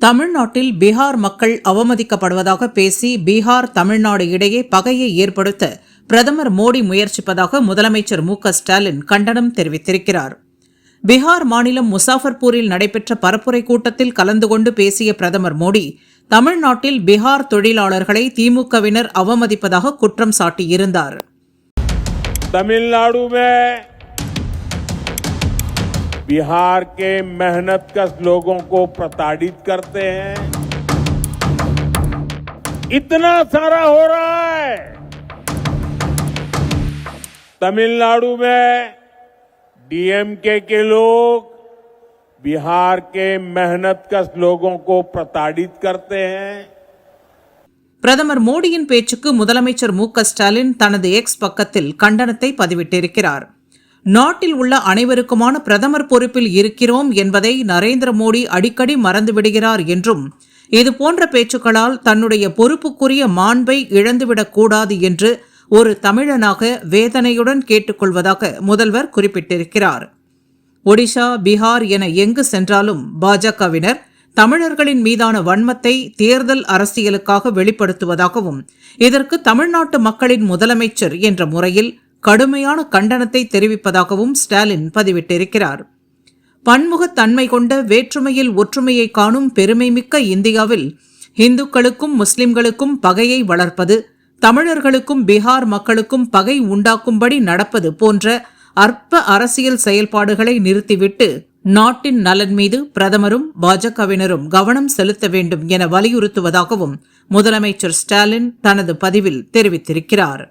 தமிழ்நாட்டில் பீகார் மக்கள் அவமதிக்கப்படுவதாக பேசி பீகார் தமிழ்நாடு இடையே பகையை ஏற்படுத்த பிரதமர் மோடி முயற்சிப்பதாக முதலமைச்சர் மு.க.ஸ்டாலின் கண்டனம் தெரிவித்திருக்கிறார். பீகார் மாநிலம் முசாஃபர்பூரில் நடைபெற்ற பரப்புரை கூட்டத்தில் கலந்து கொண்டு பேசிய பிரதமர் மோடி, தமிழ்நாட்டில் பீகார் தொழிலாளர்களை திமுகவினர் அவமதிப்பதாக குற்றம் சாட்டியிருந்தார். तमिलनाडु में बिहार के मेहनतकश लोगों को प्रताड़ित करते हैं. इतना सारा हो रहा है. तमिलनाडु में डीएमके के लोग बिहार के मेहनतकश लोगों को प्रताड़ित करते हैं. பிரதமர் மோடியின் பேச்சுக்கு முதலமைச்சர் மு.க.ஸ்டாலின் தனது எக்ஸ் பக்கத்தில் கண்டனத்தை பதிவிட்டிருக்கிறார். நாட்டில் உள்ள அனைவருக்குமான பிரதமர் பொறுப்பில் இருக்கிறோம் என்பதை நரேந்திர மோடி அடிக்கடி மறந்துவிடுகிறார் என்றும், இதுபோன்ற பேச்சுக்களால் தன்னுடைய பொறுப்புக்குரிய மாண்பை இழந்துவிடக்கூடாது என்று ஒரு தமிழனாக வேதனையுடன் கேட்டுக்கொள்வதாக முதல்வர் குறிப்பிட்டிருக்கிறார். ஒடிஷா, பீகார் என எங்கு சென்றாலும் பாஜகவினர் தமிழர்களின் மீதான வன்மத்தை தேர்தல் அரசியலுக்காக வெளிப்படுத்துவதாகவும், இதற்கு தமிழ்நாட்டு மக்களின் முதலமைச்சர் என்ற முறையில் கடுமையான கண்டனத்தை தெரிவிப்பதாகவும் ஸ்டாலின் பதிவிட்டிருக்கிறார். பன்முகத்தன்மை கொண்ட வேற்றுமையில் ஒற்றுமையை காணும் பெருமைமிக்க இந்தியாவில் இந்துக்களுக்கும் முஸ்லிம்களுக்கும் பகையை வளர்ப்பது, தமிழர்களுக்கும் பீகார் மக்களுக்கும் பகை உண்டாக்கும்படி நடப்பது போன்ற அற்ப அரசியல் செயல்பாடுகளை நிறுத்திவிட்டு நாட்டின் நலன் மீது பிரதமரும் பாஜகவினரும் கவனம் செலுத்த வேண்டும் என வலியுறுத்துவதாகவும் முதலமைச்சர் ஸ்டாலின் தனது பதிவில் தெரிவித்திருக்கிறார்.